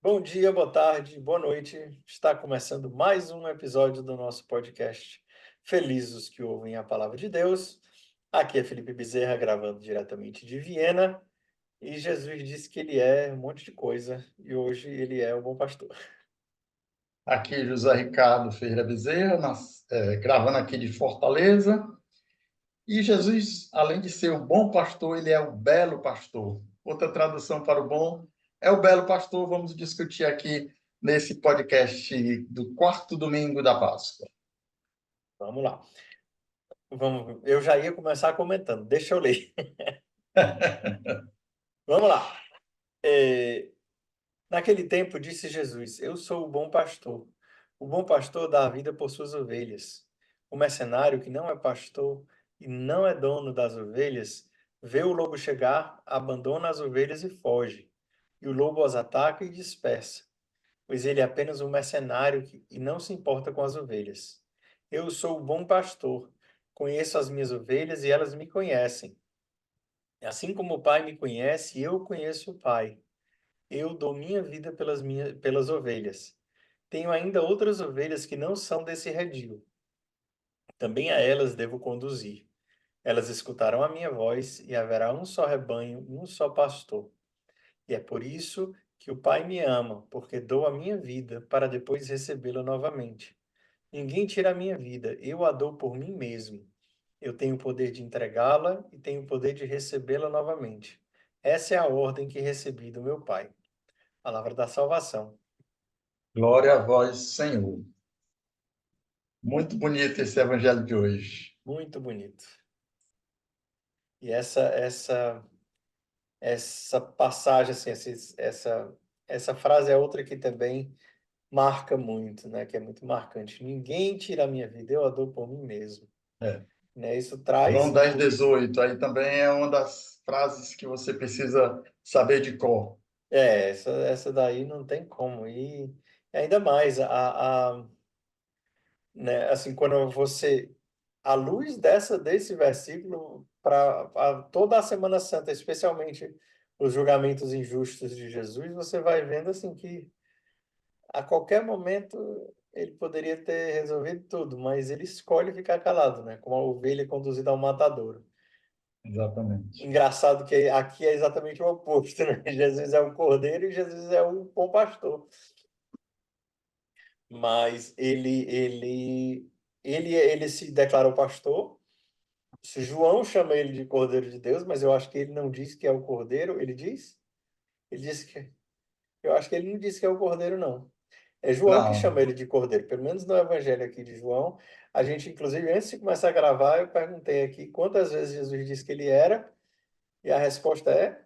Bom dia, boa tarde, boa noite. Está começando mais um episódio do nosso podcast Felizes os que ouvem a palavra de Deus. Aqui é Felipe Bezerra, gravando diretamente de Viena. E Jesus disse que ele é um monte de coisa e hoje ele é o bom pastor. Aqui José Ricardo Ferreira Bezerra, gravando aqui de Fortaleza. E Jesus, além de ser o bom pastor, ele é o belo pastor. Outra tradução para o bom é o belo pastor. Vamos discutir aqui nesse podcast do quarto domingo da Páscoa. Vamos lá. Eu já ia começar comentando, deixa eu ler. Vamos lá. Naquele tempo disse Jesus: Eu sou o bom pastor. O bom pastor dá a vida por suas ovelhas. O mercenário que não é pastor e não é dono das ovelhas, vê o lobo chegar, abandona as ovelhas e foge. E o lobo as ataca e dispersa, pois ele é apenas um mercenário e não se importa com as ovelhas. Eu sou o bom pastor. Conheço as minhas ovelhas e elas me conhecem. Assim como o Pai me conhece, eu conheço o Pai. Eu dou minha vida pelas ovelhas. Tenho ainda outras ovelhas que não são desse redil. Também a elas devo conduzir. Elas escutarão a minha voz e haverá um só rebanho, um só pastor. E é por isso que o Pai me ama, porque dou a minha vida para depois recebê-la novamente. Ninguém tira a minha vida, eu a dou por mim mesmo. Eu tenho o poder de entregá-la e tenho o poder de recebê-la novamente. Essa é a ordem que recebi do meu Pai. Palavra da salvação. Glória a vós, Senhor. Muito bonito esse evangelho de hoje. Muito bonito. E essa passagem, assim, essa frase é outra que também marca muito, né? Que é muito marcante. Ninguém tira a minha vida, eu a dou por mim mesmo. É. Né? Isso traz, João 10, inclusive, 18. Aí também é uma das frases que você precisa saber de cor. essa daí não tem como. E ainda mais, né, assim, quando você, à luz desse versículo, para toda a Semana Santa, especialmente os julgamentos injustos de Jesus, você vai vendo assim que a qualquer momento ele poderia ter resolvido tudo, mas ele escolhe ficar calado, né? Como a ovelha conduzida ao matadouro. Exatamente. Engraçado que aqui é exatamente o oposto, né? Jesus é o cordeiro e Jesus é o bom pastor. Mas ele se declarou pastor. Se João chama ele de Cordeiro de Deus, mas eu acho que ele não diz que é o Cordeiro, ele diz? Ele disse que. Eu acho que ele não disse que é o Cordeiro, não. É João que Não, chama ele de Cordeiro, pelo menos no Evangelho aqui de João. A gente, inclusive, antes de começar a gravar, eu perguntei aqui quantas vezes Jesus disse que ele era, e a resposta é: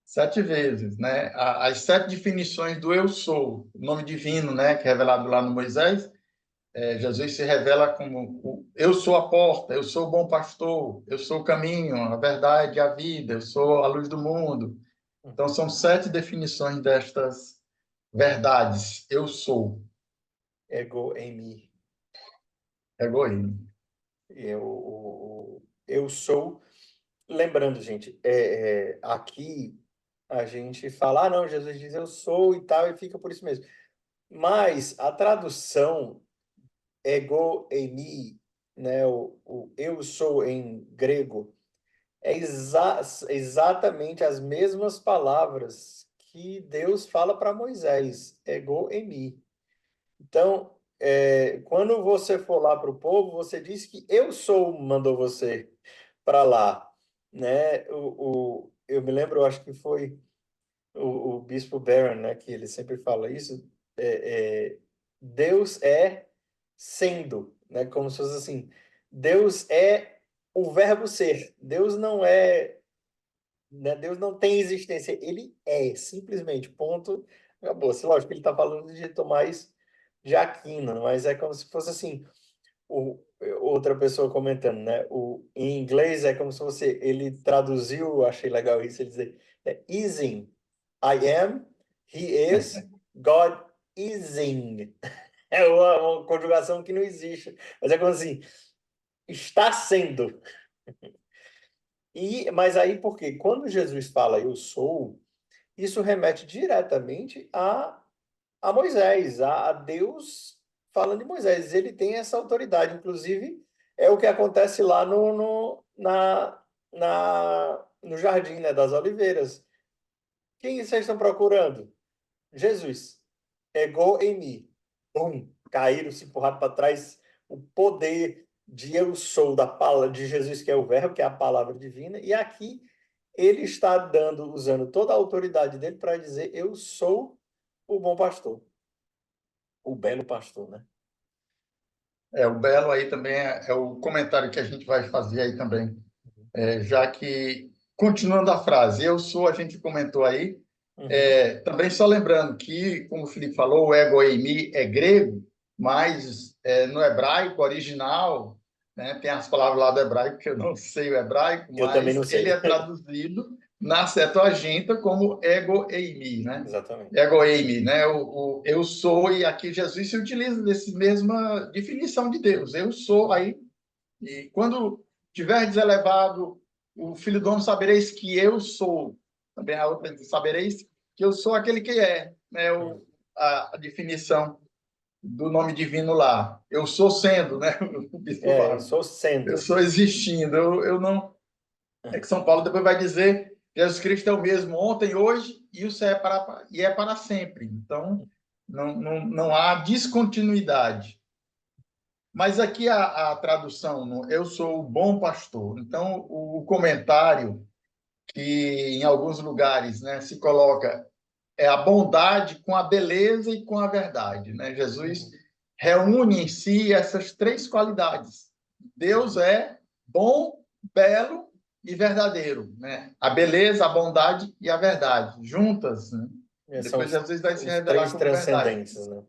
7 vezes, né? As 7 definições do eu sou, o nome divino, né? Que é revelado lá no Moisés. Jesus se revela como eu sou a porta, eu sou o bom pastor, eu sou o caminho, a verdade e a vida, eu sou a luz do mundo. Então, são 7 definições destas verdades. Eu sou, ego em mim. egoísmo. Eu sou. Lembrando, gente, aqui a gente fala, ah, não, Jesus diz eu sou e tal, e fica por isso mesmo. Mas a tradução ego eimi, né, o eu sou em grego, é exatamente as mesmas palavras que Deus fala para Moisés, ego eimi. Então, quando você for lá para o povo, você diz que eu sou mandou você para lá, né? Eu me lembro, eu acho que foi o Bispo Barron, né, que ele sempre fala isso, Deus é sendo, né, como se fosse assim, Deus é o verbo ser, Deus não é, né, Deus não tem existência, ele é, simplesmente, ponto, acabou. Assim, lógico que ele está falando de Tomás de Aquino, mas é como se fosse assim, o, outra pessoa comentando, né? Em inglês é como se fosse, ele traduziu, achei legal isso, ele dizer, ising, I am, he is, God ising. É uma conjugação que não existe, mas é como assim, está sendo. Mas aí por quê? Quando Jesus fala eu sou, isso remete diretamente a Moisés, a Deus falando de Moisés. Ele tem essa autoridade, inclusive é o que acontece lá no Jardim, né, das Oliveiras. Quem vocês estão procurando? Jesus. Ego em mim. Bum, caíram, se empurraram para trás. O poder de eu sou da palavra de Jesus, que é o verbo, que é a palavra divina. E aqui ele está usando toda a autoridade dele para dizer: eu sou o bom pastor, o belo pastor, né? O belo aí também é o comentário que a gente vai fazer aí também. Já que, continuando a frase, eu sou, a gente comentou aí, Uhum. também só lembrando que, como o Felipe falou, o ego eimi é grego, mas no hebraico original, né, tem as palavras lá do hebraico, que eu não sei o hebraico, Eu também não mas ele sei. é traduzido na Septuaginta como ego eimi, né? Exatamente. Ego eimi, né? O eu sou, e aqui Jesus se utiliza dessa mesma definição de Deus. Eu sou aí, e quando tiverdes elevado o Filho do Homem, sabereis que eu sou. Também a outra diz, sabereis que eu sou aquele que é, né? Uhum. A definição do nome divino lá. Eu sou sendo, né? O bispo Eu fala. sou Eu sendo. sou existindo. Eu não. É que São Paulo depois vai dizer Jesus Cristo é o mesmo ontem, hoje e o céu é para sempre. Então, não há descontinuidade. Mas aqui a tradução, eu sou o bom pastor. Então, o comentário que em alguns lugares, né, se coloca é a bondade com a beleza e com a verdade, né? Jesus Uhum. reúne em si essas três qualidades. Deus Uhum. é bom, belo e verdadeiro, né? A beleza, a bondade e a verdade juntas, né? São Depois Jesus vai se os revelar três como verdade. transcendentes, né?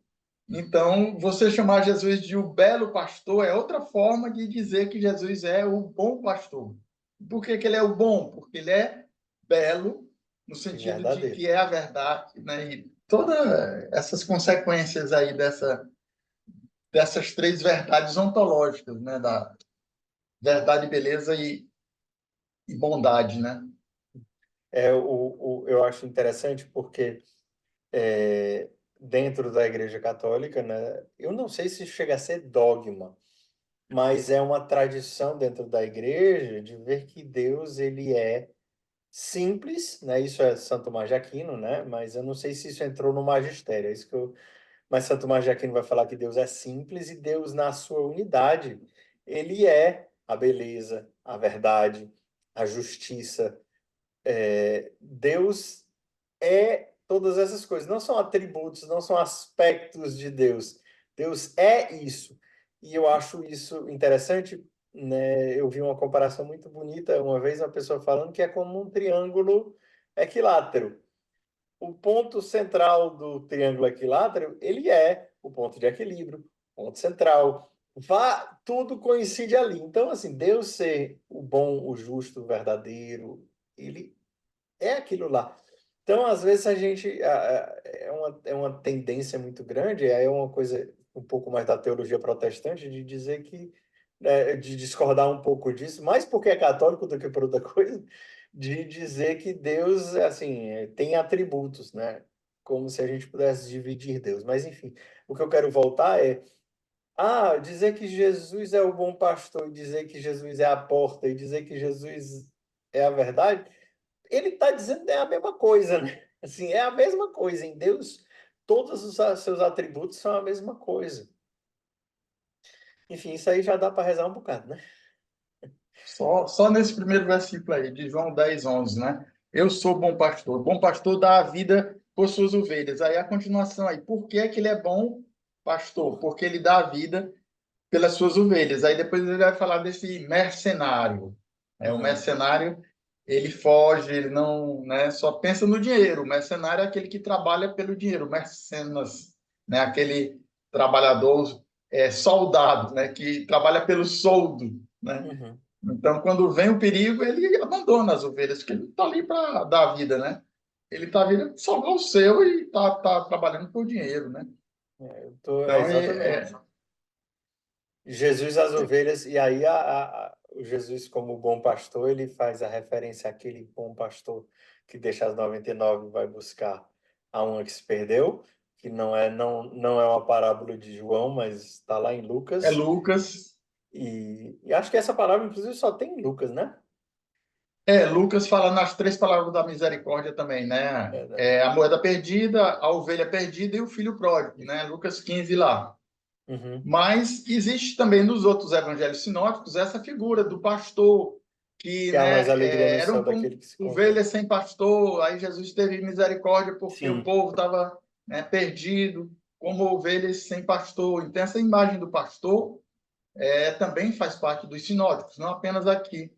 Então, você chamar Jesus de o belo pastor é outra forma de dizer que Jesus é o bom pastor. Por que que ele é o bom? Porque ele é belo, no E sentido de verdadeiro. que é a verdade, né? E todas essas consequências aí dessas três verdades ontológicas, né? Da verdade, beleza e bondade, né? Eu acho interessante porque é, dentro da Igreja Católica, né, eu não sei se chega a ser dogma, mas é uma tradição dentro da Igreja de ver que Deus ele é simples, né? Isso é Santo Tomás de Aquino, né? Mas eu não sei se isso entrou no magistério, é isso que eu... Mas Santo Tomás de Aquino vai falar que Deus é simples e Deus na sua unidade, ele é a beleza, a verdade, a justiça. Deus é todas essas coisas. Não são atributos, não são aspectos de Deus. Deus é isso. E eu acho isso interessante, né? Eu vi uma comparação muito bonita uma vez, uma pessoa falando que é como um triângulo equilátero. O ponto central do triângulo equilátero, ele é o ponto de equilíbrio, ponto central. Tudo coincide ali. Então, assim, Deus ser o bom, o justo, o verdadeiro, ele é aquilo lá. Então, às vezes, a gente é uma tendência muito grande, é uma coisa um pouco mais da teologia protestante, de dizer que, de discordar um pouco disso, mais porque é católico do que por outra coisa, de dizer que Deus, assim, tem atributos, né? Como se a gente pudesse dividir Deus. Mas, enfim, o que eu quero voltar é, dizer que Jesus é o bom pastor, e dizer que Jesus é a porta, e dizer que Jesus é a verdade, ele está dizendo que é a mesma coisa, né? Assim, é a mesma coisa. Em Deus, todos os seus atributos são a mesma coisa. Enfim, isso aí já dá para rezar um bocado, né? Só nesse primeiro versículo aí, de João 10:11, né? Eu sou bom pastor. Bom pastor dá a vida por suas ovelhas. Aí a continuação aí. Por que é que ele é bom pastor? Porque ele dá a vida pelas suas ovelhas. Aí depois ele vai falar desse mercenário. O Uhum, mercenário, ele foge, ele não, né, só pensa no dinheiro. O mercenário é aquele que trabalha pelo dinheiro. O mercenas, né, aquele trabalhador soldado, né, que trabalha pelo soldo, né? uhum. Então, quando vem o perigo, ele abandona as ovelhas, porque ele não está ali para dar vida, né? Ele está vindo salvar o seu e está trabalhando por dinheiro, né? Então, Exatamente. Jesus, as ovelhas, e aí o Jesus, como bom pastor, ele faz a referência àquele bom pastor que deixa as 99 e vai buscar a uma que se perdeu, que não é uma parábola de João, mas está lá em É Lucas. Lucas. E acho que essa parábola, inclusive, só tem em Lucas, né? Lucas fala nas três palavras da misericórdia também, né? É, né? É a moeda perdida, a ovelha perdida e o filho pródigo, né? Lucas 15 lá. Uhum. Mas existe também nos outros evangelhos sinóticos essa figura do pastor, que, Que há mais né, alegria no céu eram como daquele que se ovelhas converte. sem pastor, aí Jesus teve misericórdia porque o Sim. povo estava, né, perdido, como ovelhas sem pastor. Então, essa imagem do pastor também faz parte dos sinóticos, não apenas aqui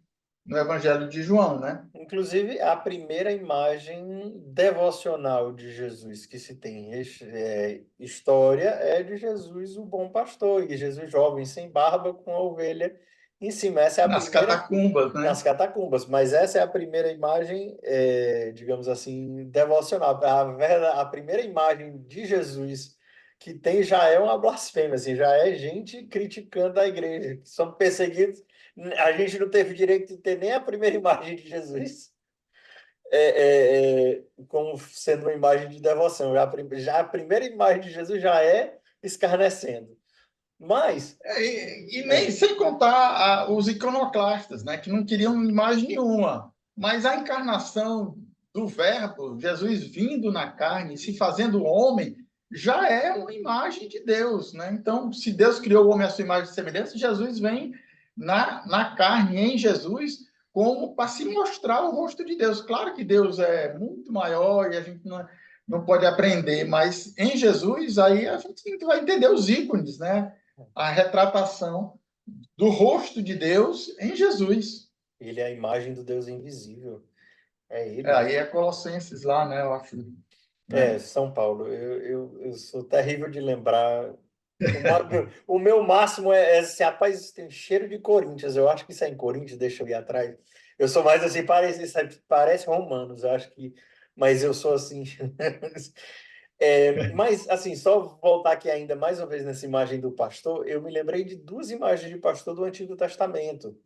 no Evangelho de João, né? Inclusive, a primeira imagem devocional de Jesus que se tem história é de Jesus, o bom pastor, e Jesus jovem, sem barba, com a ovelha em cima. Essa é a Nas primeira catacumbas, nas né? catacumbas, mas essa é a primeira imagem, digamos assim, devocional. A primeira imagem de Jesus que tem já é uma blasfêmia, assim, já é gente criticando a igreja, que são perseguidos. A gente não teve direito de ter nem a primeira imagem de Jesus como sendo uma imagem de devoção. Já a primeira imagem de Jesus já é escarnecendo. Mas, E nem é, sem contar os iconoclastas, né, que não queriam imagem nenhuma. Mas a encarnação do Verbo, Jesus vindo na carne, se fazendo homem, já é uma imagem de Deus, né? Então, se Deus criou o homem à sua imagem e semelhança, Jesus vem na carne, em Jesus, como para se mostrar o rosto de Deus. Claro que Deus é muito maior e a gente não pode aprender, mas em Jesus, aí a gente vai entender os ícones, né? A retratação do rosto de Deus em Jesus. ele é a imagem do Deus invisível. É ele. Aí é Colossenses lá, né? Eu acho, né? São Paulo. Eu sou terrível de lembrar. O meu máximo é assim, rapaz, tem cheiro de Corinthians. Eu acho que isso é em Corinthians, deixa eu ir atrás. Eu sou mais assim, parece Romanos, eu acho que. Mas eu sou assim. Mas, assim, só voltar aqui ainda mais uma vez nessa imagem do pastor, eu me lembrei de duas imagens de pastor do Antigo Testamento,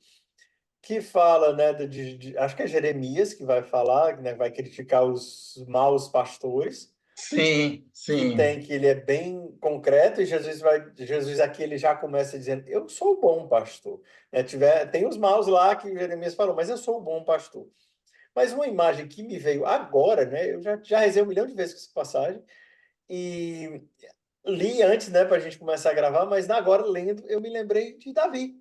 que fala, né, acho que é Jeremias que vai falar, né, vai criticar os maus pastores Sim, que sim. tem que ele é bem concreto e Jesus aqui ele já começa dizendo eu sou o bom pastor, né? Tem os maus lá que Jeremias falou, mas eu sou o bom pastor. Mas uma imagem que me veio agora, né? Eu já rezei 1 milhão de vezes com essa passagem e li antes, né, para a gente começar a gravar, mas agora lendo eu me lembrei de Davi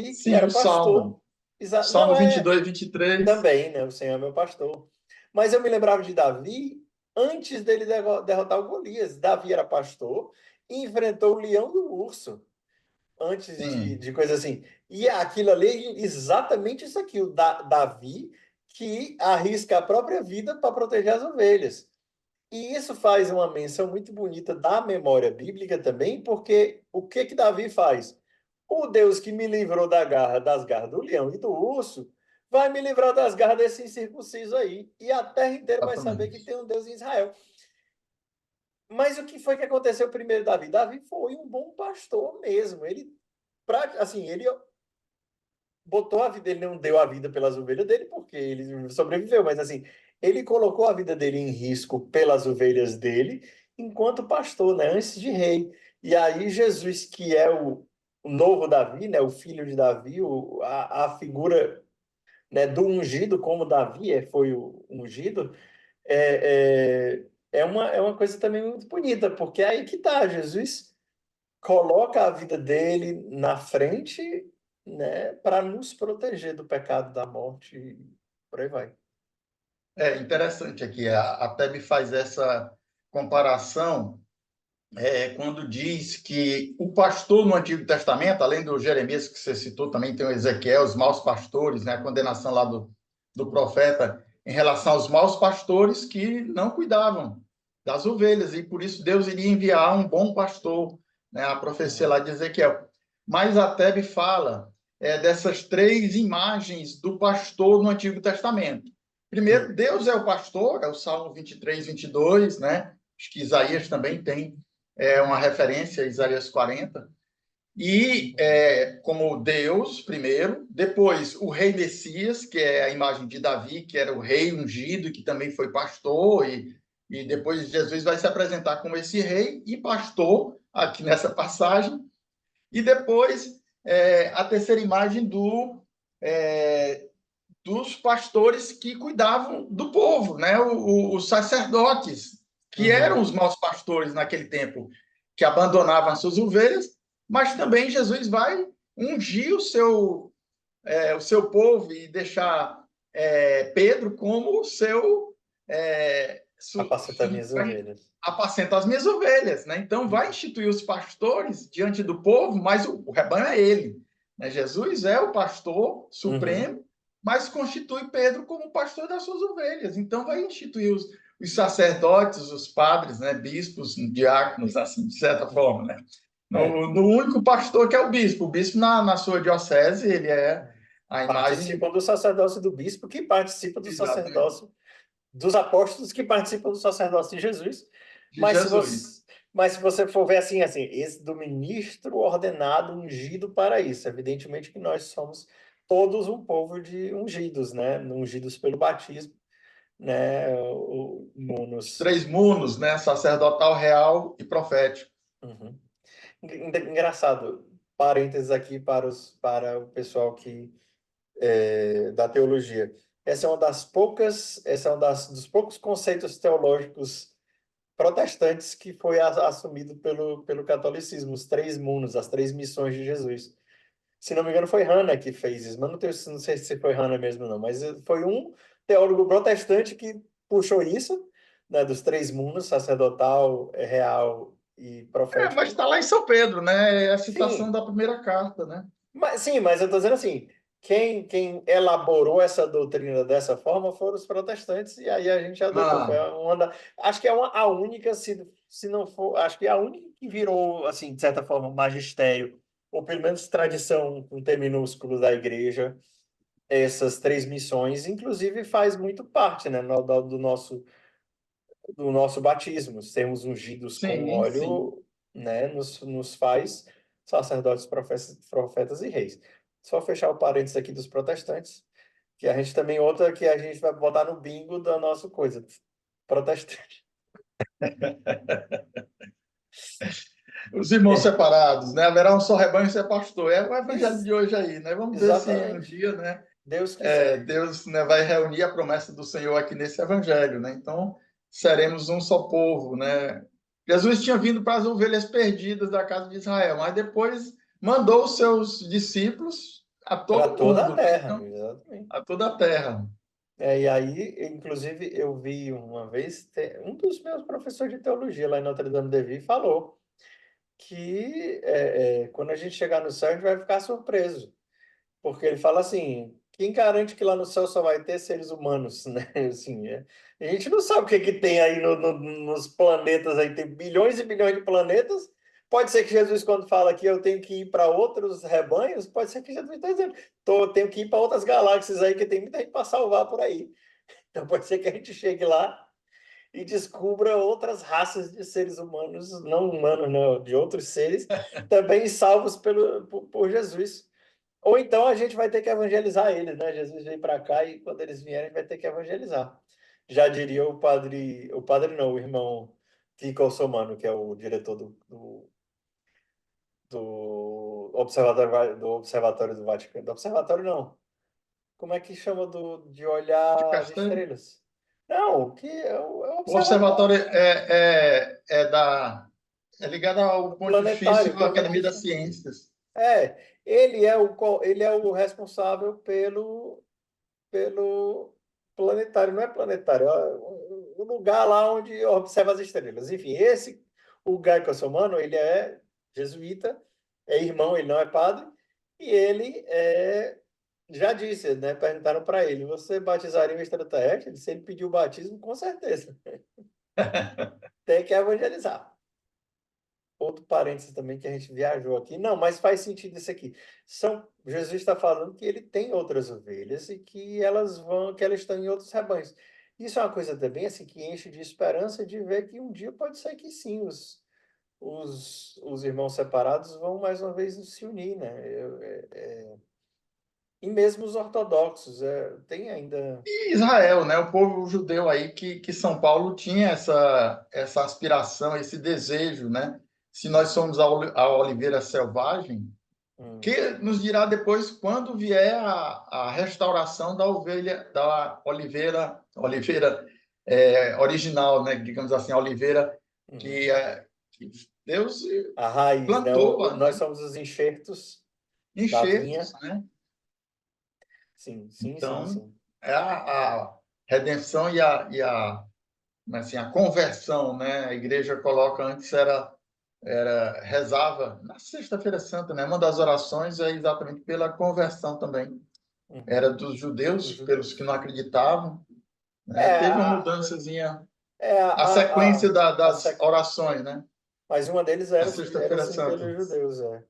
que Sim, era o pastor. Salmo. Não Salmo é 22, 23. também, né? O Senhor é meu pastor. Mas eu me lembrava de Davi antes dele derrotar o Golias. Davi era pastor e enfrentou o leão e o urso antes Sim, de coisa assim. E aquilo ali, exatamente isso aqui, o Davi que arrisca a própria vida para proteger as ovelhas. E isso faz uma menção muito bonita da memória bíblica também, porque o que que Davi faz? O Deus que me livrou das garras do leão e do urso, vai me livrar das garras desse incircunciso aí. E a terra inteira vai saber que exatamente. tem um Deus em Israel. Mas o que foi que aconteceu primeiro, Davi? Davi foi um bom pastor mesmo. Assim, ele botou a vida, ele não deu a vida pelas ovelhas dele, porque ele sobreviveu, mas assim, ele colocou a vida dele em risco pelas ovelhas dele, enquanto pastor, né, antes de rei. E aí Jesus, que é o novo Davi, né, o filho de Davi, a figura, né, do ungido, como Davi foi o ungido, é uma coisa também muito bonita, porque é aí que tá, Jesus coloca a vida dele na frente, né, para nos proteger do pecado, da morte, e por aí vai. É interessante aqui, até me faz essa comparação quando diz que o pastor no Antigo Testamento, além do Jeremias que você citou, também tem o Ezequiel, os maus pastores, né, a condenação lá do profeta em relação aos maus pastores que não cuidavam das ovelhas, e por isso Deus iria enviar um bom pastor, né, a profecia Uhum. lá de Ezequiel. Mas a Tebe fala dessas três imagens do pastor no Antigo Testamento. Sim. Primeiro, Deus é o pastor, é o Salmo 23, 22, né? Acho que Isaías também tem uma referência a Isaías 40. e como Deus primeiro, depois o rei Messias, que é a imagem de Davi, que era o rei ungido, que também foi pastor, e depois Jesus vai se apresentar como esse rei e pastor aqui nessa passagem, e depois a terceira imagem é, dos pastores que cuidavam do povo, né? Os sacerdotes, que eram Uhum. os maus pastores naquele tempo, que abandonavam as suas ovelhas, mas também Jesus vai ungir o seu povo e deixar Pedro como o seu Apacenta minhas vai ovelhas. apacenta as minhas ovelhas, né? Então vai Uhum. instituir os pastores diante do povo, mas o rebanho é ele, né? Jesus é o pastor Uhum. supremo, mas constitui Pedro como pastor das suas ovelhas. Então vai instituir os sacerdotes, os padres, né? Bispos, diáconos, assim, de certa Uhum. forma, né? É, No único pastor que é o bispo. O bispo, na sua diocese, ele é a imagem. participam do sacerdócio do bispo, que participa do Exatamente. sacerdócio dos apóstolos, que participam do sacerdócio de Jesus. De Mas se Jesus. você, mas se você for ver assim, esse do ministro ordenado, ungido para isso, evidentemente que nós somos todos um povo de ungidos, né? Ungidos pelo batismo, né? Os Nos... três munos, né? Sacerdotal, real e profético. Uhum. Engraçado, parênteses aqui para o pessoal que da teologia. Essa é uma dos poucos conceitos teológicos protestantes que foi assumido pelo catolicismo, os três mundos, as três missões de Jesus. Se não me engano, foi Hannah que fez isso, mas não sei se foi Hannah mesmo, não. Mas foi um teólogo protestante que puxou isso, né, dos três mundos, sacerdotal, real e Mas profético. está lá em São Pedro, né? É a citação Sim, da primeira carta, né? mas eu estou dizendo assim, quem elaborou essa doutrina dessa forma foram os protestantes, e aí a gente adotou. Ah, Acho que é a única, se não for, acho que é a única que virou, assim, de certa forma, magistério, ou pelo menos tradição com T minúsculo da igreja, essas três missões, inclusive faz muito parte, né, do nosso batismo, sermos ungidos com sim, sim. óleo, né, nos faz sacerdotes, profetas e reis. Só fechar o parênteses aqui dos protestantes, que a gente também, outra que a gente vai botar no bingo da nossa coisa, protestante. Os irmãos É, separados, né? Haverá um só rebanho e ser pastor. É o evangelho ex- de hoje aí, né? Vamos ver se um exatamente. dia, né? Deus quiser. Deus, né, vai reunir a promessa do Senhor aqui nesse evangelho, né? Então, seremos um só povo, né? Jesus tinha vindo para as ovelhas perdidas da casa de Israel, mas depois mandou os seus discípulos a Para todo toda a mundo, né? terra, Então, exatamente. a toda a terra. E aí, inclusive, eu vi uma vez, um dos meus professores de teologia lá em Notre Dame de Vie falou que quando a gente chegar no céu, a gente vai ficar surpreso. Porque ele fala assim, quem garante que lá no céu só vai ter seres humanos, né? Assim, a gente não sabe o que que tem aí nos planetas, aí tem bilhões e bilhões de planetas. Pode ser que Jesus, quando fala que eu tenho que ir para outros rebanhos, pode ser que Jesus está dizendo, tenho que ir para outras galáxias aí, que tem muita gente para salvar por aí. Então pode ser que a gente chegue lá e descubra outras raças de seres humanos, não humanos, não, de outros seres, também salvos por Jesus. Ou então a gente vai ter que evangelizar eles, né? Jesus veio para cá e quando eles vierem, a gente vai ter que evangelizar. Já diria o padre não, o irmão Kiko Ossomano, que é o diretor do Observatório do Vaticano. Do Observatório não. Como é que chama de De olhar as Castelo. estrelas? Não, que é o O observatório observatório é ligado ao Pontifício planetário. Como é que Academia das chama? Ciências. Ele é o responsável pelo planetário, não é planetário, é o lugar lá onde observa as estrelas. Enfim, o Guy Cossomano, ele é jesuíta, é irmão, ele não é padre, e ele já disse, né? Perguntaram para ele: você batizaria um extraterrestre? Ele disse: ele pediu o batismo, com certeza. Tem que evangelizar. Outro parênteses também que a gente viajou aqui. Não, mas faz sentido isso aqui. Jesus está falando que ele tem outras ovelhas e que elas estão em outros rebanhos. Isso é uma coisa também assim que enche de esperança de ver que um dia pode ser que sim, os irmãos separados vão mais uma vez se unir, né? E mesmo os ortodoxos, tem ainda. E Israel, né? O povo judeu aí que São Paulo tinha essa aspiração, esse desejo, né? Se nós somos a oliveira selvagem, que nos dirá depois quando vier a restauração da ovelha, da oliveira original, né? Digamos assim, a oliveira que Deus A raiz, né? plantou, Nós né? somos os enxertos da vinha. Enxertos, né? Sim, sim, sim, Então, sim. é a redenção e assim, a conversão, né? A igreja coloca antes rezava na Sexta-feira Santa, né? Uma das orações é exatamente pela conversão também. Uhum. Era dos judeus, Dos pelos que judeus. não acreditavam, né? É, Teve uma a, mudançazinha, é a sequência a das sec... orações, né? Mas uma deles A era Sexta-feira assim Santa. pelos judeus, é.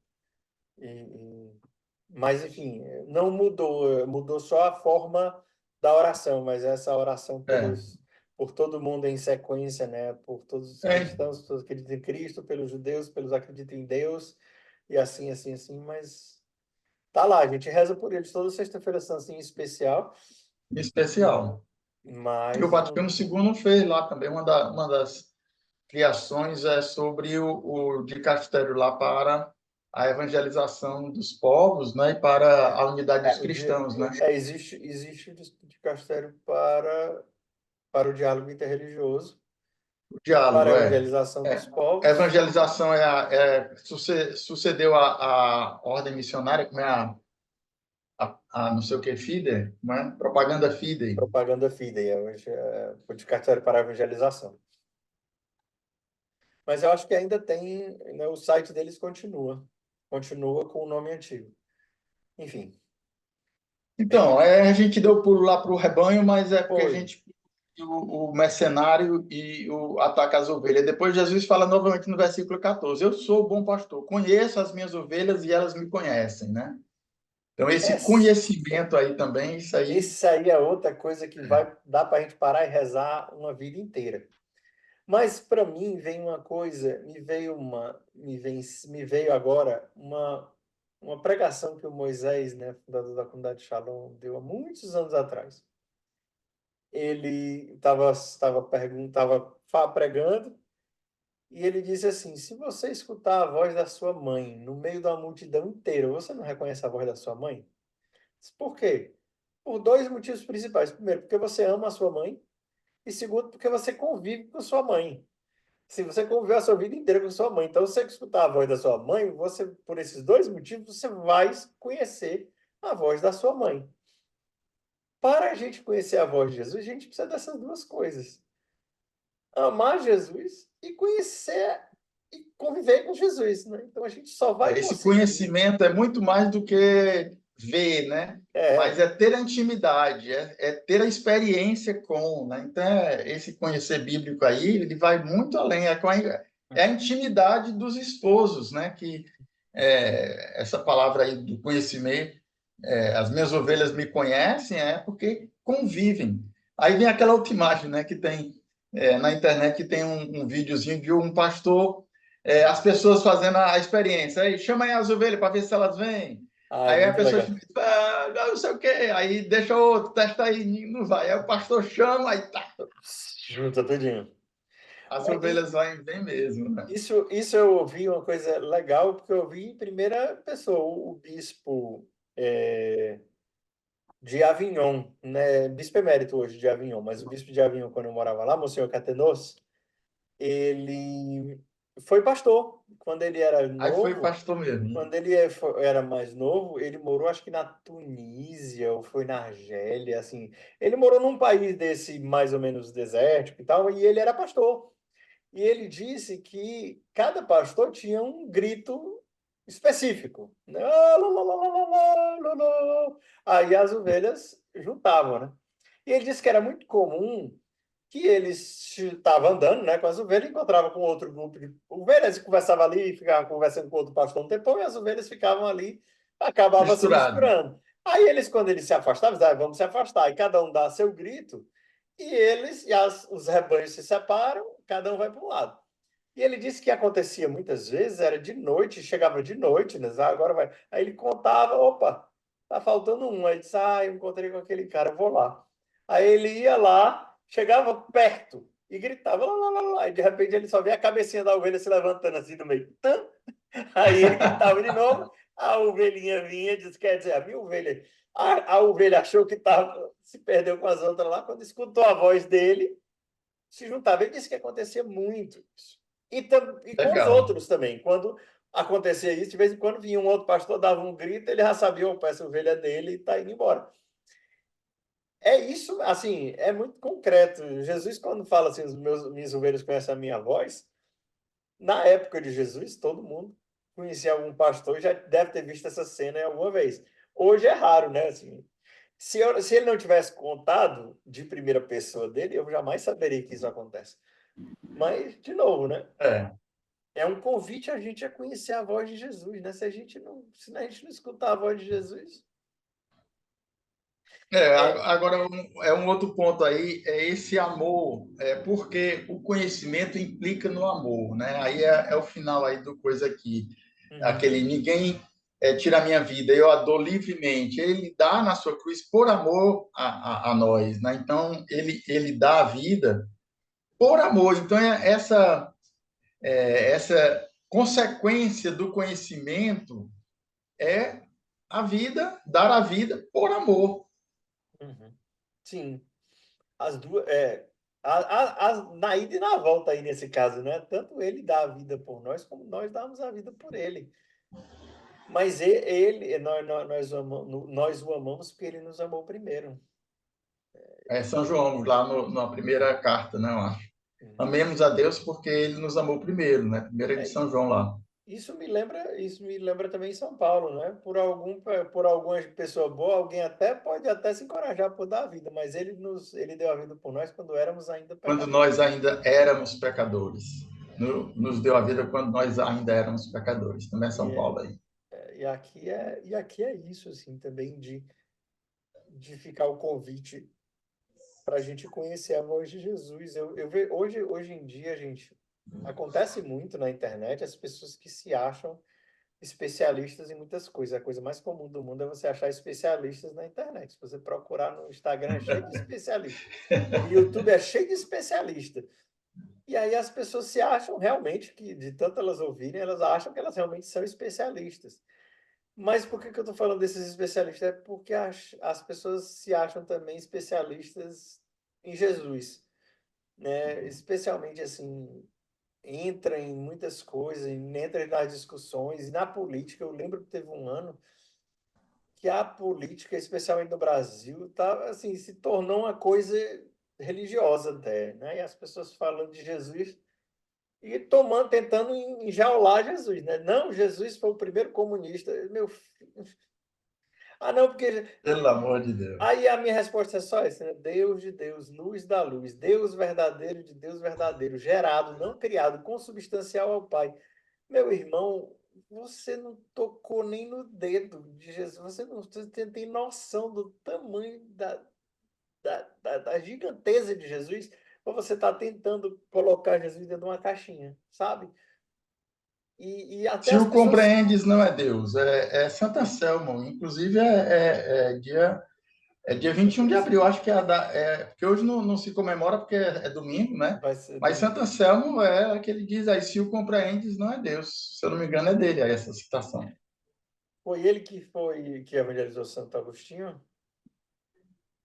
Mas, enfim, não mudou, mudou só a forma da oração, mas essa oração É, por todo mundo em sequência, né? Por todos os é, cristãos, todos que acreditam em Cristo, pelos judeus, pelos que acreditam em Deus, e assim, assim, assim, mas tá lá, a gente reza por eles toda sexta-feira santa em especial, especial. E o mas Vaticano não. II fez lá também uma das criações sobre o dicastério lá para a evangelização dos povos, né, e para É, a unidade dos o dia, cristãos, né? existe o dicastério para o diálogo interreligioso, O para diálogo a é, evangelização dos é povos. evangelização sucedeu a ordem missionária, como é a não sei o que Fide, como é? Propaganda Fide. Propaganda Fidei, o de cartório para evangelização. Mas eu acho que ainda tem, né, o site deles continua com o nome antigo. Enfim, Então, a gente deu pulo lá para o rebanho, mas é porque a foi. gente o mercenário e o ataque às ovelhas. Depois Jesus fala novamente no versículo 14: Eu sou o bom pastor, conheço as minhas ovelhas e elas me conhecem, né? Então, esse Esse, conhecimento aí também, isso aí, esse aí é outra coisa que vai dar para a gente parar e rezar uma vida inteira. Mas para mim vem uma coisa, me veio agora uma pregação que o Moisés, né, fundador da comunidade Shalom, deu há muitos anos atrás. Ele estava pregando e ele disse assim: se você escutar a voz da sua mãe no meio da multidão inteira, você não reconhece a voz da sua mãe? Por quê? Por dois motivos principais. Primeiro, porque você ama a sua mãe, e segundo, porque você convive com sua mãe. Se você conviveu a sua vida inteira com sua mãe, então se você escutar a voz da sua mãe, você, por esses dois motivos, você vai conhecer a voz da sua mãe. Para a gente conhecer a voz de Jesus, a gente precisa dessas duas coisas: amar Jesus e conhecer e conviver com Jesus, né? Então a gente só vai esse conseguir. conhecimento é muito mais do que ver, né? Mas É, é ter a intimidade, é ter a experiência com, né? Então, esse conhecer bíblico aí, ele vai muito além, é a intimidade dos esposos, né? Que essa palavra aí do conhecimento, as minhas ovelhas me conhecem, é porque convivem. Aí vem aquela outra imagem, né? Que tem na internet, que tem um videozinho de um pastor, as pessoas fazendo a experiência. Aí chama aí as ovelhas para ver se elas vêm. ai, Aí a muito pessoa legal. chama, não sei o quê, aí deixa outro, testa aí, não vai. Aí o pastor chama, aí tá, Junta tudinho. as Mas ovelhas vêm mesmo, né? isso eu ouvi uma coisa legal, porque eu ouvi em primeira pessoa o bispo é, de Avignon, né? Bispo emérito hoje de Avignon, mas o bispo de Avignon, quando eu morava lá, Monsenhor Catenos, ele foi pastor. Quando ele era Aí foi novo, pastor mesmo. quando ele era mais novo, ele morou, acho que na Tunísia ou foi na Argélia, assim. Ele morou num país desse mais ou menos desértico e tal, e ele era pastor. E ele disse que cada pastor tinha um grito específico, né? Ah, lá, lá, lá, lá, lá, lá, lá. Aí as ovelhas juntavam, né? E ele disse que era muito comum que eles estavam andando, né, com as ovelhas, encontrava com outro grupo de ovelhas e conversava ali, ficava conversando com outro pastor um tempão, e as ovelhas ficavam ali, acabava se Misturado. misturando. Aí eles, quando eles se afastavam, diziam, vamos se afastar, e cada um dá seu grito, e os rebanhos se separam, cada um vai para um lado. E ele disse que acontecia muitas vezes, era de noite, chegava de noite, né? Ah, agora vai. Aí ele contava, opa, tá faltando um. Aí disse, eu encontrei com aquele cara, vou lá. Aí ele ia lá, chegava perto e gritava, lá, lá, lá, lá. E de repente ele só via a cabecinha da ovelha se levantando assim no meio. Tã. Aí ele gritava de novo, a ovelhinha vinha, disse, quer dizer, a minha ovelha. A ovelha achou que tava, se perdeu com as outras lá, quando escutou a voz dele, se juntava. Ele disse que acontecia muito isso. E com os Legal. outros também. Quando acontecia isso, de vez em quando vinha um outro pastor, dava um grito, ele já sabia, opa, essa ovelha dele está indo embora. É isso, assim, é muito concreto. Jesus, quando fala assim, minhas ovelhas conhecem a minha voz, na época de Jesus, todo mundo conhecia algum pastor, já deve ter visto essa cena alguma vez. Hoje é raro, né? Assim, se ele não tivesse contado de primeira pessoa dele, eu jamais saberia que isso acontece. Mas, de novo, né? É. É um convite a gente a conhecer a voz de Jesus, né? Se a gente não escutar a voz de Jesus, é, Agora, é um outro ponto aí, é esse amor, porque o conhecimento implica no amor, né? Aí é o final aí do coisa aqui, uhum, aquele ninguém tira a minha vida, eu a dou livremente. Ele dá na sua cruz por amor a nós, né? Então, ele dá a vida por amor. Então, essa consequência do conhecimento é a vida, dar a vida por amor. uhum. Sim, as duas, na ida e na volta aí nesse caso, né? Tanto ele dá a vida por nós, como nós damos a vida por ele. Mas nós o amamos porque ele nos amou primeiro. É São João, lá na primeira carta, né, eu acho. Uhum. Amemos a Deus porque ele nos amou primeiro, né? Primeira de É, São João lá. isso me lembra também São Paulo, né? Por alguma pessoa boa, alguém pode até se encorajar por dar a vida, mas ele deu a vida por nós quando éramos ainda Quando nós pecadores. ainda éramos pecadores. Nos deu a vida quando nós ainda éramos pecadores. Também é E, São Paulo aí. e aqui é isso, assim, também de ficar o convite para a gente conhecer a voz de Jesus. Hoje em dia, gente, acontece muito na internet as pessoas que se acham especialistas em muitas coisas. A coisa mais comum do mundo é você achar especialistas na internet. Se você procurar no Instagram, é cheio de especialista. O YouTube é cheio de especialista. E aí as pessoas se acham realmente que, de tanto elas ouvirem, elas acham que elas realmente são especialistas. Mas por que eu estou falando desses especialistas? É porque as pessoas se acham também especialistas em Jesus, né? Especialmente assim, entra em muitas coisas, entra nas discussões, e na política. Eu lembro que teve um ano que a política, especialmente no Brasil, tá, assim, se tornou uma coisa religiosa até, né? E as pessoas falando de Jesus e tentando enjaular Jesus, né? Não, Jesus foi o primeiro comunista. Meu filho. Não, porque Pelo amor de Deus. aí a minha resposta é só essa, né? Deus de Deus, luz da luz, Deus verdadeiro de Deus verdadeiro, gerado, não criado, consubstancial ao Pai. Meu irmão, você não tocou nem no dedo de Jesus, você tem noção do tamanho da giganteza de Jesus, ou você está tentando colocar Jesus dentro de uma caixinha, sabe? E até Se as o pessoas. compreendes, não é Deus, é Santa Selma. Inclusive, dia 21 de abril, acho que porque hoje não se comemora porque é domingo, né? Vai ser Mas Santa domingo. Selma é que ele diz aí, se o compreendes, não é Deus. Se eu não me engano, é dele essa citação. Foi ele que evangelizou Santo Agostinho?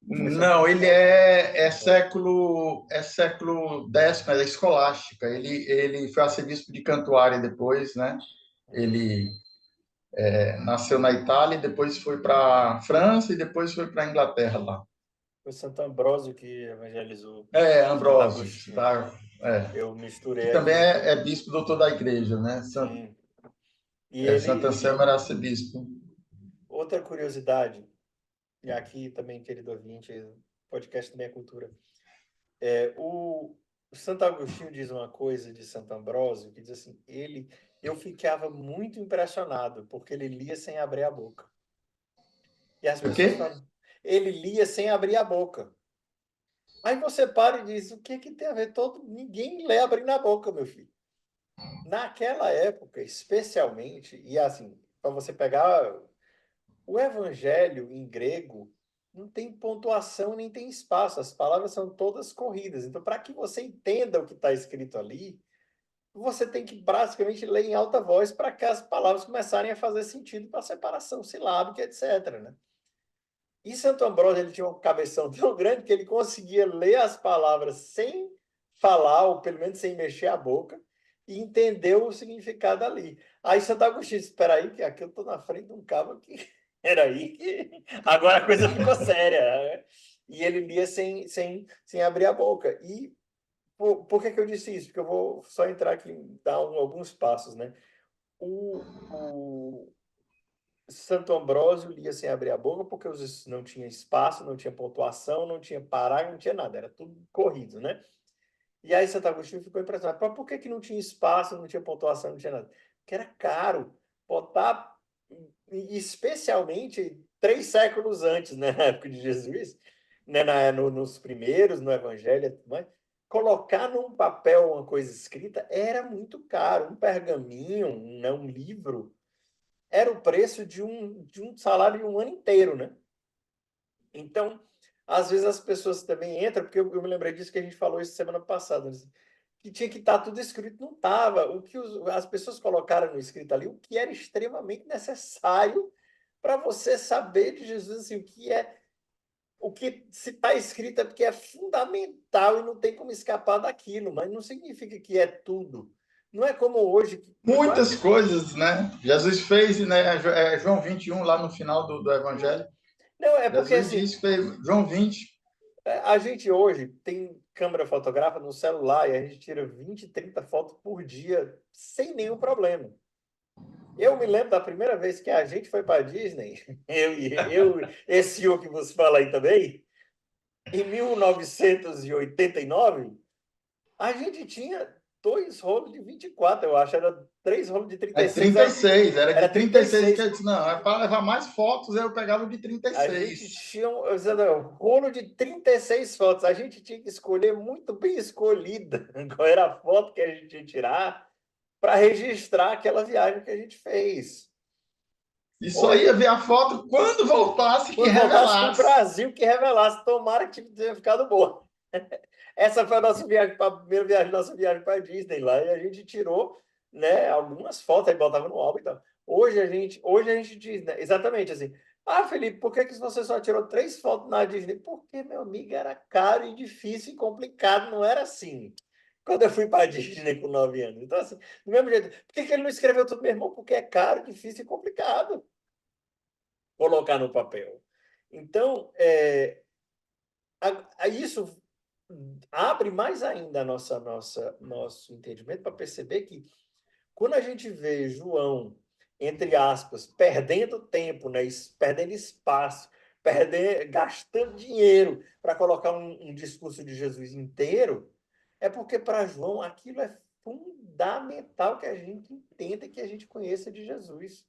Foi Santo Não, ele Ambrósio, né? é século X, mas é escolástica. Ele foi arcebispo de Cantuária depois, né? Ele nasceu na Itália, e depois foi para a França e depois foi para a Inglaterra lá. Foi Santo Ambrósio que evangelizou Santo Ambrósio, Agostinho. tá? Eu Que misturei também aqui. é bispo doutor da igreja, né? Sim. E Santa ele. Selma era arcebispo. Outra curiosidade, e aqui também, querido ouvinte, podcast também é cultura. O Santo Agostinho diz uma coisa de Santo Ambrósio, que diz assim: eu ficava muito impressionado, porque ele lia sem abrir a boca. E as O quê? pessoas falam, ele lia sem abrir a boca. Aí você para e diz, o que que tem a ver? Ninguém lê abrindo a boca, meu filho. naquela época, especialmente, e assim, para você pegar o evangelho em grego, não tem pontuação nem tem espaço, as palavras são todas corridas. Então, para que você entenda o que está escrito ali, você tem que basicamente ler em alta voz para que as palavras começarem a fazer sentido para a separação silábica, etc., né? E Santo Ambrósio ele tinha um cabeção tão grande que ele conseguia ler as palavras sem falar, ou pelo menos sem mexer a boca, e entender o significado ali. Aí Santo Agostinho disse, espera aí, que aqui eu estou na frente de um cabo que era aí que agora a coisa ficou séria, né? E ele lia sem abrir a boca. E por que que eu disse isso? Porque eu vou só entrar aqui e dar alguns passos, né? O Santo Ambrósio lia sem abrir a boca porque não tinha espaço, não tinha pontuação, não tinha parágrafo, não tinha nada, era tudo corrido, né? E aí Santo Agostinho ficou impressionado. Por que que não tinha espaço, não tinha pontuação, não tinha nada? Porque era caro botar, especialmente 3 séculos antes, né, na época de Jesus, né, nos primeiros, no Evangelho e tudo mais, colocar num papel uma coisa escrita era muito caro. Um pergaminho, né, um livro, era o preço de um salário de um ano inteiro, né? Então, às vezes as pessoas também entram, porque eu me lembrei disso que a gente falou isso semana passada, né? Que tinha que estar tudo escrito, não estava. O que as pessoas colocaram no escrito ali, o que era extremamente necessário para você saber de Jesus, assim, o que se está escrito é porque é fundamental e não tem como escapar daquilo, mas não significa que é tudo. Não é como hoje, que Muitas quase. coisas, né? Jesus fez, né? João 21, lá no final do Evangelho. Não, é porque Jesus assim, disse que João 20. a gente hoje tem câmera fotográfica no celular e a gente tira 20, 30 fotos por dia sem nenhum problema. Eu me lembro da primeira vez que a gente foi para a Disney, esse senhor que você fala aí também, em 1989, a gente tinha 2 rolos de 24, eu acho, era 3 rolos de É 36, 36, era era de 36 que 36. eu disse, não, é para levar mais fotos, eu pegava de A gente 36. tinha um rolo de 36 fotos. A gente tinha que escolher muito bem escolhida qual era a foto que a gente ia tirar para registrar aquela viagem que a gente fez. E só ia Hoje, ver a foto quando voltasse que quando voltasse para o revelasse. Brasil, que revelasse, tomara que tenha ficado boa. Essa foi a nossa viagem, a primeira viagem, nossa viagem para Disney lá, e a gente tirou, né, algumas fotos, aí botava no álbum e tal. Hoje a gente diz, né, exatamente assim, Felipe, por que que você só tirou 3 fotos na Disney? Porque, meu amigo, era caro e difícil e complicado, não era assim. Quando eu fui para a Disney com 9 anos. Então, assim, do mesmo jeito, por que que ele não escreveu tudo, meu irmão? Porque é caro, difícil e complicado colocar no papel. Então, isso abre mais ainda nosso entendimento para perceber que quando a gente vê João, entre aspas, perdendo tempo, né, perdendo espaço, gastando dinheiro para colocar um discurso de Jesus inteiro, é porque para João aquilo é fundamental que a gente entenda e que a gente conheça de Jesus.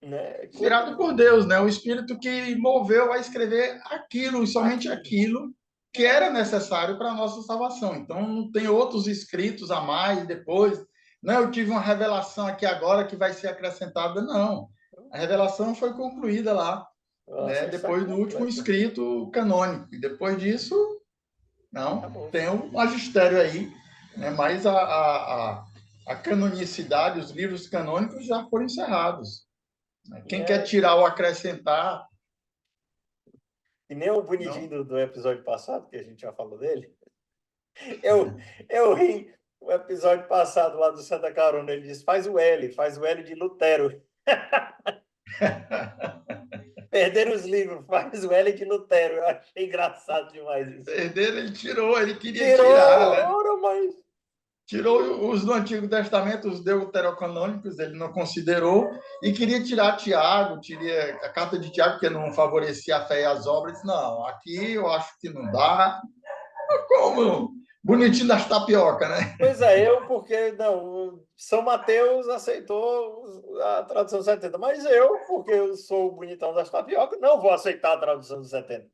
Né? Inspirado por Deus, né? O Espírito que moveu a escrever aquilo, e somente Aquilo. aquilo que era necessário para a nossa salvação. Então, não tem outros escritos a mais depois. Não, eu tive uma revelação aqui agora que vai ser acrescentada. Não. A revelação foi concluída lá, né? Nossa, está Depois do último completa. escrito canônico. E depois disso, não. Acabou. Tem um magistério aí, né? Mas a canonicidade, os livros canônicos já foram encerrados. Quem quer É, tirar ou acrescentar, e nem o bonitinho não. do episódio passado, que a gente já falou dele. Eu, eu ri o episódio passado lá do Santa Carona, ele disse, faz o L de Lutero. Perderam os livros, faz o L de Lutero. Eu achei engraçado demais isso. Perderam, ele tirou, ele queria tirar, Tirou, né? ora, mas... Tirou os do Antigo Testamento, os deuterocanônicos, ele não considerou, e queria tirar Tiago, tirar a carta de Tiago, que não favorecia a fé e as obras. Não, aqui eu acho que não dá. Como? Bonitinho das tapioca, né? Pois é, porque não, o São Mateus aceitou a tradução 70, mas eu, porque eu sou o bonitão das tapiocas, não vou aceitar a tradução dos 70.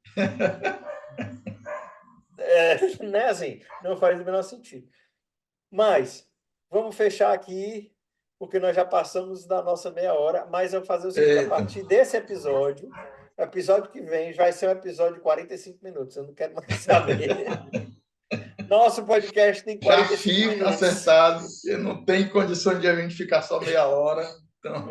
Né, assim, não faz o menor sentido. Mas, vamos fechar aqui, porque nós já passamos da nossa meia hora, mas eu vou fazer o seguinte, a Eita, partir desse episódio, o episódio que vem vai ser um episódio de 45 minutos, eu não quero mais saber. Nosso podcast tem já 45 fica minutos. acertado, que não tem condições de a gente ficar só meia hora. Então,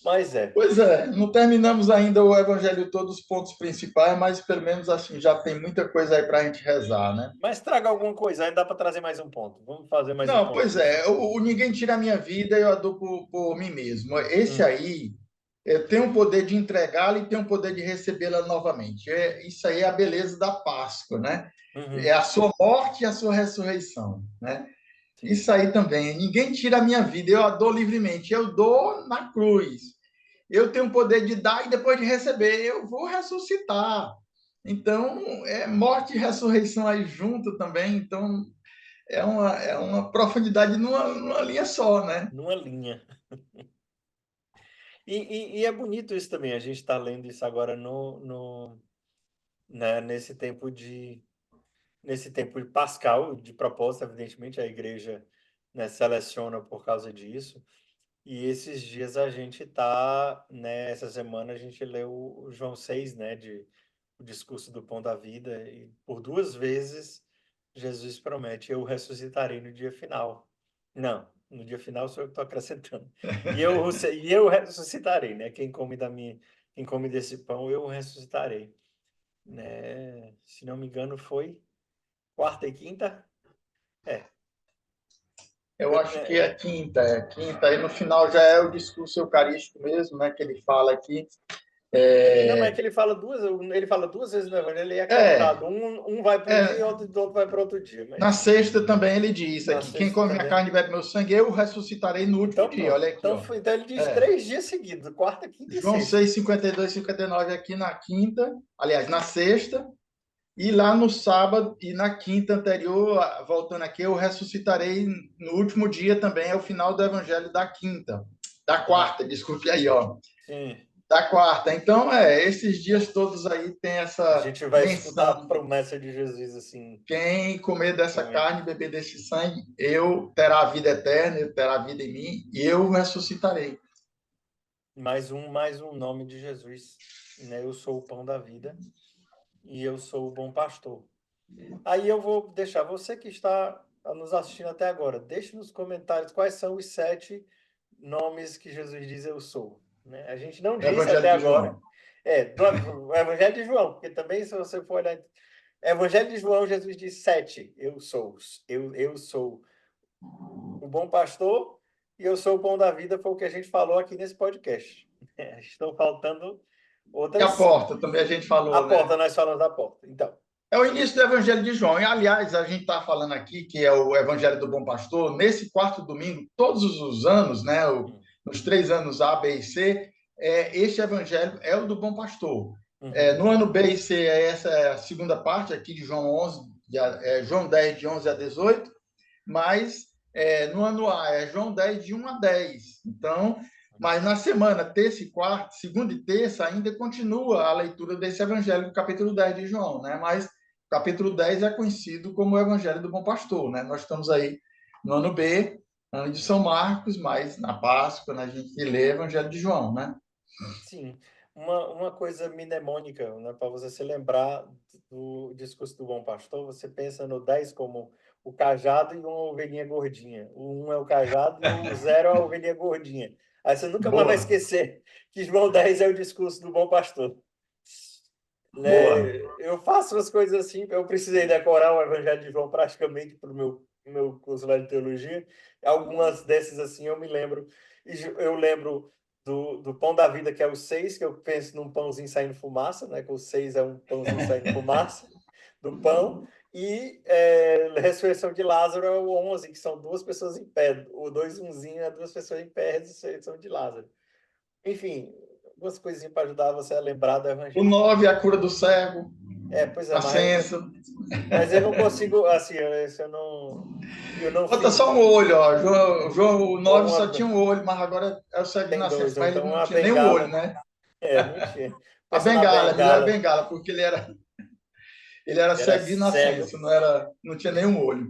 Mas é. pois é, não terminamos ainda o Evangelho todos os pontos principais, mas pelo menos assim já tem muita coisa aí para a gente rezar, né? Mas traga alguma coisa, ainda dá para trazer mais um ponto. Vamos fazer mais um Não, ponto pois aqui. é, o Ninguém Tira a Minha Vida eu a dou por mim mesmo. Esse Hum, aí, eu tenho o poder de entregá-la e tenho o poder de recebê-la novamente. Isso aí é a beleza da Páscoa, né? É uhum, a sua morte e a sua ressurreição, né? sim. Isso aí também. Ninguém tira a minha vida, eu a dou livremente. Eu dou na cruz. Eu tenho o poder de dar e depois de receber, eu vou ressuscitar. Então, é morte e ressurreição aí junto também. Então, é uma profundidade numa linha só, né? Numa linha. E é bonito isso também, a gente está lendo isso agora né, nesse tempo de Pascal, de propósito, evidentemente, a igreja, né, seleciona por causa disso. E esses dias a gente está, né, essa semana a gente leu o João 6, né, o discurso do pão da vida, e por duas vezes Jesus promete: eu ressuscitarei no dia final. Não, no dia final sou eu que estou acrescentando. E eu ressuscitarei, né? Quem come desse pão, eu ressuscitarei, né? Se não me engano, foi quarta e quinta? É. Eu Eu- acho que é, é quinta, é quinta. Aí no final já é o discurso eucarístico mesmo, né? Que ele fala aqui. Não, mas é É, que ele fala duas vezes no Evangelho e é é, cortado. Um vai para um dia e é. outro vai para outro dia. Na Mas sexta também ele diz na aqui: quem sexta come minha também. carne e bebe meu sangue, eu ressuscitarei no último Então dia. pronto. Olha aqui, ó. Então ele diz É. 3 dias seguidos, quarta, quinta e João sexta. 6, 52, 59 aqui na quinta, aliás, na sexta, e lá no sábado e na quinta anterior, voltando aqui, eu ressuscitarei no último dia também, é o final do evangelho da quinta, da Uhum. quarta, desculpe aí, ó, Sim. da quarta. Então, esses dias todos aí tem A essa gente vai escutar a menção. promessa de Jesus assim, Quem comer dessa realmente. carne e beber desse sangue, eu terá a vida eterna, eu terá a vida em mim, e eu ressuscitarei. Mais um nome de Jesus, né? Eu sou o pão da vida e eu sou o bom pastor. Aí eu vou deixar você que está nos assistindo até agora, deixe nos comentários quais são os 7 nomes que Jesus diz eu sou, né? A gente não disse Evangelho até de agora, João. do Evangelho de João, porque também se você for olhar, Evangelho de João, Jesus diz 7, eu sou o bom pastor e eu sou o pão da vida, foi o que a gente falou aqui nesse podcast. Estão faltando E a outras 5. porta, também a gente A falou, né? porta, nós falamos da porta. Então, É o início do Evangelho de João. E, aliás, a gente está falando aqui que é o Evangelho do Bom Pastor. Nesse quarto domingo, todos os anos, né, nos 3 anos A, B e C, este Evangelho é o do Bom Pastor. uhum, No ano B e C, essa é a segunda parte aqui de João 11, João 10, de 11 a 18. Mas no ano A é João 10, de 1 a 10. Então, mas na semana, terça e quarta, segunda e terça, ainda continua a leitura desse evangelho do capítulo 10 de João, né? Mas o capítulo 10 é conhecido como o Evangelho do Bom Pastor, né? Nós estamos aí no ano B, ano de São Marcos, mas na Páscoa, né, a gente lê o Evangelho de João, né? sim. Uma coisa mnemônica, né, para você se lembrar do discurso do bom pastor, você pensa no 10 como o cajado e uma ovelhinha gordinha. O 1 é o cajado e o 0 é a ovelhinha gordinha. Aí você nunca mais vai Boa, esquecer que João 10 é o discurso do bom pastor. Né? boa. Eu faço as coisas assim, eu precisei decorar o Evangelho de João praticamente para o meu curso lá de teologia. Algumas dessas assim eu me lembro. E eu lembro do pão da vida, que é o 6, que eu penso num pãozinho saindo fumaça, né? Que o 6 é um pãozinho saindo fumaça do pão. E ressurreição de Lázaro é o 11, que são duas pessoas em pé. O 2, umzinho é duas pessoas em pé, ressurreição de Lázaro. Enfim, algumas coisinhas para ajudar você a lembrar do O Evangelho. 9, a cura do cego, Pois é, a ciência. mas eu não consigo, assim, eu não Falta fiz só um olho, ó. João, o 9 só tinha uma, um olho, mas agora é o cego de tem nascença. dois, ou Mas ele então não uma tinha nenhum olho, bengala, né? não tinha. A Pensa na bengala, ele era bengala, bengala, porque ele era era cego de cego. nascença, não tinha nenhum olho.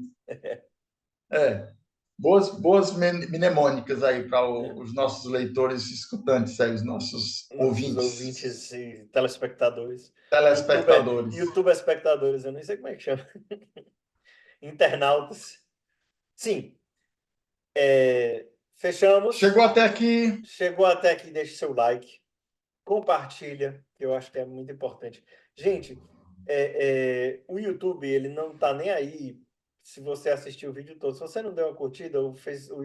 É. Boas mnemônicas aí para É. os nossos leitores escutantes, aí, os nossos Nossos ouvintes, ouvintes e telespectadores. telespectadores. YouTube espectadores, eu nem sei como é que chama. Internautas. Sim, fechamos. Chegou até aqui, Chegou até aqui, deixe seu like. Compartilha, que eu acho que é muito importante. Gente, o YouTube, ele não tá nem aí se você assistiu o vídeo todo. Se você não deu uma curtida, o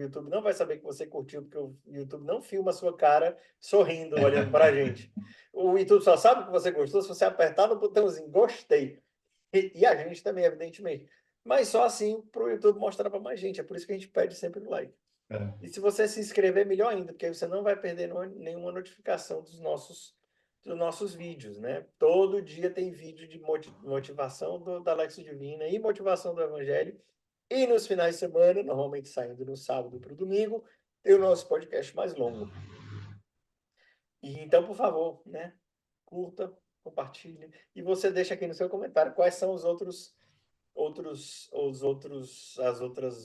YouTube não vai saber que você curtiu, porque o YouTube não filma a sua cara sorrindo, olhando para a gente. O YouTube só sabe que você gostou se você apertar no botãozinho gostei. E a gente também, evidentemente. Mas só assim para o YouTube mostrar para mais gente. É por isso que a gente pede sempre o like. é, E se você se inscrever, melhor ainda, porque aí você não vai perder nenhuma notificação dos nossos vídeos, né? Todo dia tem vídeo de motivação da Lexo Divina e motivação do Evangelho. E nos finais de semana, normalmente saindo no sábado para o domingo, tem o nosso podcast mais longo. E então, por favor, né? Curta, compartilhe. E você deixa aqui no seu comentário quais são as outras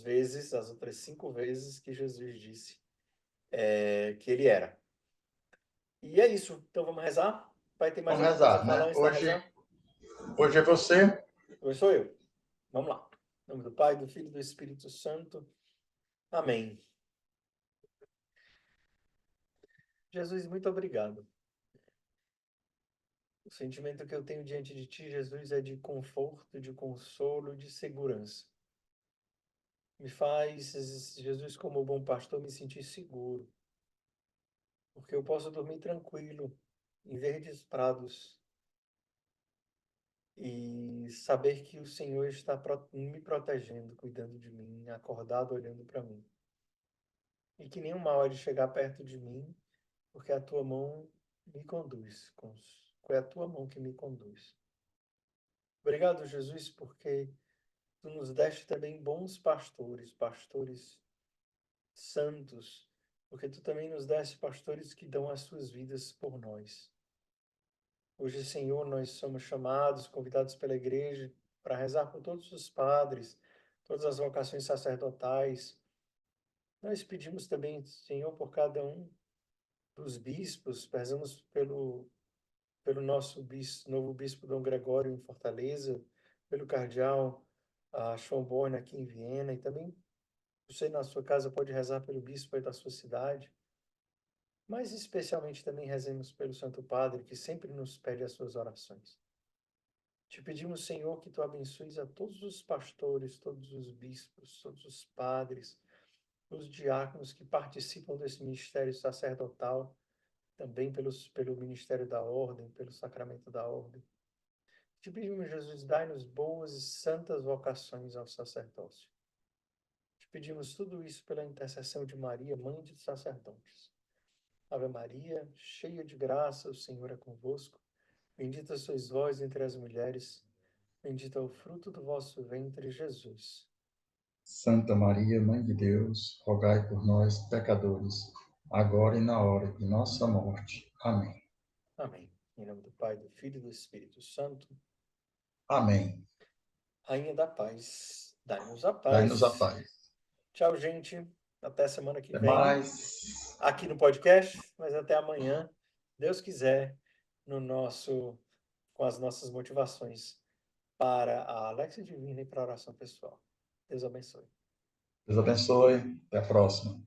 vezes, as outras 5 vezes que Jesus disse que ele era. E é isso. Então vamos rezar? Vai ter mais vamos alguma coisa a rezar, falar né? antes da rezar? Hoje é você. Hoje sou eu. Vamos lá. Em nome do Pai, do Filho e do Espírito Santo. Amém. Jesus, muito obrigado. O sentimento que eu tenho diante de Ti, Jesus, é de conforto, de consolo, de segurança. Me faz, Jesus, como bom pastor, me sentir seguro, porque eu posso dormir tranquilo, em verdes prados, e saber que o Senhor está me protegendo, cuidando de mim, acordado, olhando para mim. E que nenhum mal há de chegar perto de mim, porque a tua mão me conduz. É a tua mão que me conduz. Obrigado, Jesus, porque tu nos deste também bons pastores, pastores santos, porque tu também nos deste pastores que dão as suas vidas por nós. Hoje, Senhor, nós somos chamados, convidados pela igreja para rezar por todos os padres, todas as vocações sacerdotais. Nós pedimos também, Senhor, por cada um dos bispos, rezamos pelo nosso novo bispo Dom Gregório em Fortaleza, pelo cardeal Schönborn aqui em Viena, e também você na sua casa pode rezar pelo bispo aí da sua cidade, mas especialmente também rezemos pelo Santo Padre, que sempre nos pede as suas orações. Te pedimos, Senhor, que tu abençoes a todos os pastores, todos os bispos, todos os padres, os diáconos que participam desse ministério sacerdotal, também pelo ministério da ordem, pelo sacramento da ordem. Te pedimos, Jesus, dai-nos boas e santas vocações ao sacerdócio. Te pedimos tudo isso pela intercessão de Maria, mãe de sacerdotes. Ave Maria, cheia de graça, o Senhor é convosco. Bendita sois vós entre as mulheres, bendito é o fruto do vosso ventre, Jesus. Santa Maria, Mãe de Deus, rogai por nós, pecadores, agora e na hora de nossa morte. Amém. Amém. Em nome do Pai, do Filho e do Espírito Santo. Amém. Rainha da paz, dai-nos a Dai-nos a paz. paz. Tchau, gente. Até semana que Até vem, mais. aqui no podcast, mas até amanhã, Deus quiser, com as nossas motivações para a Alexia Divina e para a oração pessoal. Deus abençoe. Deus abençoe. Até a próxima.